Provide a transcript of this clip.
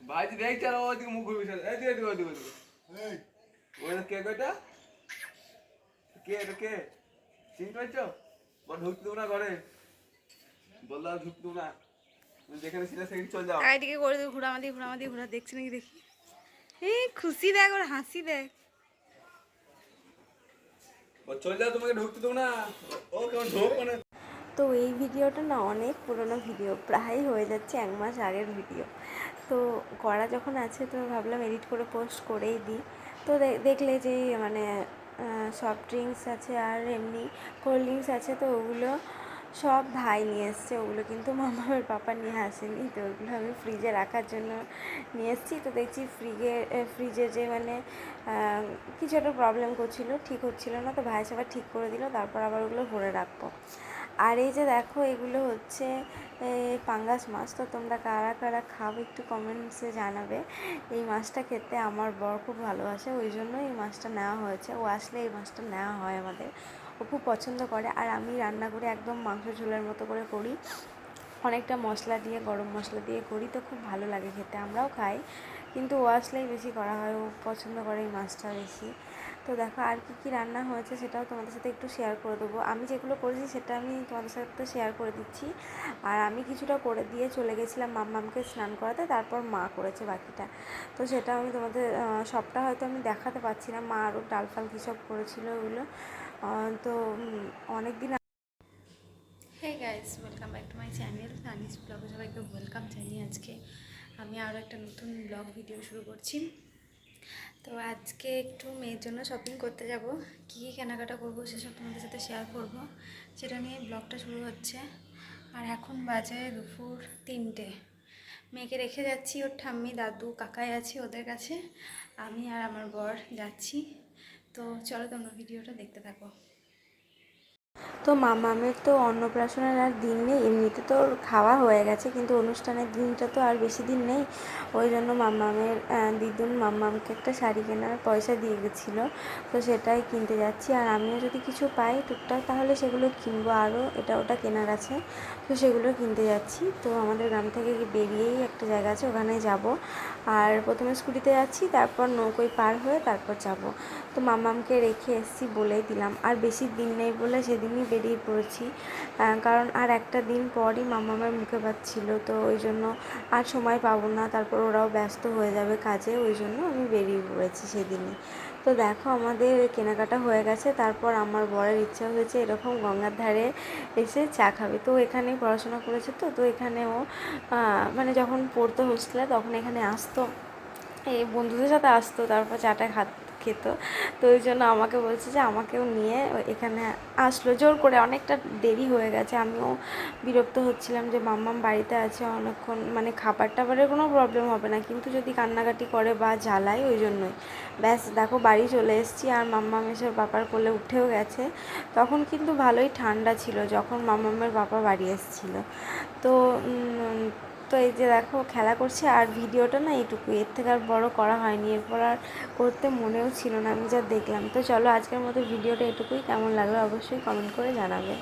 ভাইজি দেখছি আর ওদিকে মুখ ঘুরবি ওই কে কয়টা কে এটা কে চিনতে পারছো ঢুকতে দেবো না ঘরে বললাম ঢুকতে দেবো না যেখানে ছিল সেখানে চলে যাও এদিকে করে দেবো ঘোরা দেখছি নাকি দেখি এই খুশি দেখ ওর হাসি দেখ চলে যাও তোমাকে ঢুকতে দেবো না ও কেমন ঢোক মানে। তো এই ভিডিওটা না অনেক পুরনো ভিডিও, প্রায় হয়ে যাচ্ছে 1 মাস আগের ভিডিও। তো করা যখন আছে তো ভাবলাম এডিট করে পোস্ট করেই দিই। তো দেখলে যে মানে সফট ড্রিঙ্কস আছে আর এমনি কোল্ড ড্রিঙ্কস আছে, তো ওগুলো সব ভাই নিয়ে এসছে। ওগুলো কিন্তু মামার পাপা নিয়ে আসেনি, তো ওগুলো আমি ফ্রিজে রাখার জন্য নিয়ে এসেছি। তো দেখছি ফ্রিজে যে মানে কিছু একটা প্রবলেম করছিল, ঠিক হচ্ছিলো না, তো ভাই সবার ঠিক করে দিল, তারপর আবার ওগুলো ভরে রাখবো। আর এই যে দেখো এগুলো হচ্ছে পাঙ্গাস মাছ। তো তোমরা কারা কারা খাও একটু কমেন্টসে জানাবে। এই মাছটা খেতে আমার বর খুব ভালোবাসে, ওই জন্য এই মাছটা নেওয়া হয়েছে। ও আসলে এই মাছটা নেওয়া হয় আমাদের, ও খুব পছন্দ করে। আর আমি রান্না করে একদম মাংস ঝোলের মতো করে করি, অনেকটা মশলা দিয়ে, গরম মশলা দিয়ে করি, তো খুব ভালো লাগে খেতে। আমরাও খাই, কিন্তু ও আসলেই বেশি করা হয়, ও পছন্দ করে এই মাছটা বেশি। তো দেখো আর কী রান্না হয়েছে সেটাও তোমাদের সাথে একটু শেয়ার করে দেবো। আমি যেগুলো করেছি সেটা আমি তোমাদের সাথে শেয়ার করে দিচ্ছি। আর আমি কিছুটা করে দিয়ে চলে গেছিলাম মাম্মামকে স্নান করাতে, তারপর মা করেছে বাকিটা। তো সেটা আমি তোমাদের সবটা হয়তো আমি দেখাতে পারছি না, মা আরও ডাল ফাল কী সব করেছিল ওগুলো। তো অনেক দিন। Hey guys, welcome back to my channel Tanis ব্লগে সবাইকে ওয়েলকাম জানিয়ে আজকে আমি আরও একটা নতুন ব্লগ ভিডিও শুরু করছি। তো আজকে একটু মেয়ের জন্য শপিং করতে যাব, কী কী কেনাকাটা করবো সেসব তোমাদের সাথে শেয়ার করব, সেটা নিয়ে ব্লগটা শুরু হচ্ছে। আর এখন বাজে দুপুর 3টে। মেয়েকে রেখে যাচ্ছি, ওর ঠাম্মি দাদু কাকাই আছে ওদের কাছে, আমি আর আমার বর যাচ্ছি। তো চলো তোমরা ভিডিওটা দেখতে থাকো। তো মামামের তো অন্নপ্রাশনের আর দিন নেই, এমনিতে তো ওর খাওয়া হয়ে গেছে, কিন্তু অনুষ্ঠানের দিনটা তো আর বেশি দিন নেই। ওই জন্য মামামের দিদুন মামামকে একটা শাড়ি কেনার পয়সা দিয়ে গেছিলো, তো সেটাই কিনতে যাচ্ছি। আর আমিও যদি কিছু পাই টুকটাক তাহলে সেগুলো কিনবো, আরও এটা ওটা কেনার আছে, তো সেগুলো কিনতে যাচ্ছি। তো আমাদের গ্রাম থেকে বেরিয়েই একটা জায়গা আছে, ওখানে যাব। আর প্রথমে স্কুটিতে যাচ্ছি, তারপর নৌকোয় পার হয়ে তারপর যাব। তো মামামকে রেখে এসেছি বলেই দিলাম, আর বেশি দিন নেই বলে সেদিনই বেরিয়ে পড়েছি, কারণ আর একটা দিন পরই মামামের মুখে ভাত ছিল, তো ওই জন্য আর সময় পাবো না, তারপর ওরাও ব্যস্ত হয়ে যাবে কাজে, ওই জন্য আমি বেরিয়ে পড়েছি সেদিনই। তো দেখো আমাদের কেনাকাটা হয়ে গেছে, তারপর আমার বরের ইচ্ছা হয়েছে এরকম গঙ্গার ধারে এসে চা খাবে। তো এখানেই পড়াশোনা করেছে, তো এখানেও মানে যখন পড়তো হোস্টেলে তখন এখানে আসতো, এই বন্ধুদের সাথে আসতো, তারপর চাটা খেত। তো ওই জন্য আমাকে বলছে যে আমাকেও নিয়ে এখানে আসলো জোর করে। অনেকটা দেরি হয়ে গেছে, আমিও বিরক্ত হচ্ছিলাম যে মাম্মাম বাড়িতে আছে অনেকক্ষণ, মানে খাবার টাবারের কোনো প্রবলেম হবে না, কিন্তু যদি কান্নাকাটি করে বা জ্বালায়, ওই জন্যই। ব্যাস দেখো বাড়ি চলে এসেছি, আর মাম্মাম এসে বাবার কোলে উঠেও গেছে। তখন কিন্তু ভালোই ঠান্ডা ছিল যখন মাম্মামের বাবা বাড়ি এসেছিলো। তো তো এই যে দেখো খেলা করছে, আর ভিডিওটা না এইটুকু, এর থেকে আর বড় করা হয়নি, এরপর আর করতে মনেও ছিল না আমি যা দেখলাম। তো চলো আজকের মতো ভিডিওটা এটুকুই, কেমন লাগলো অবশ্যই কমেন্ট করে জানাবে।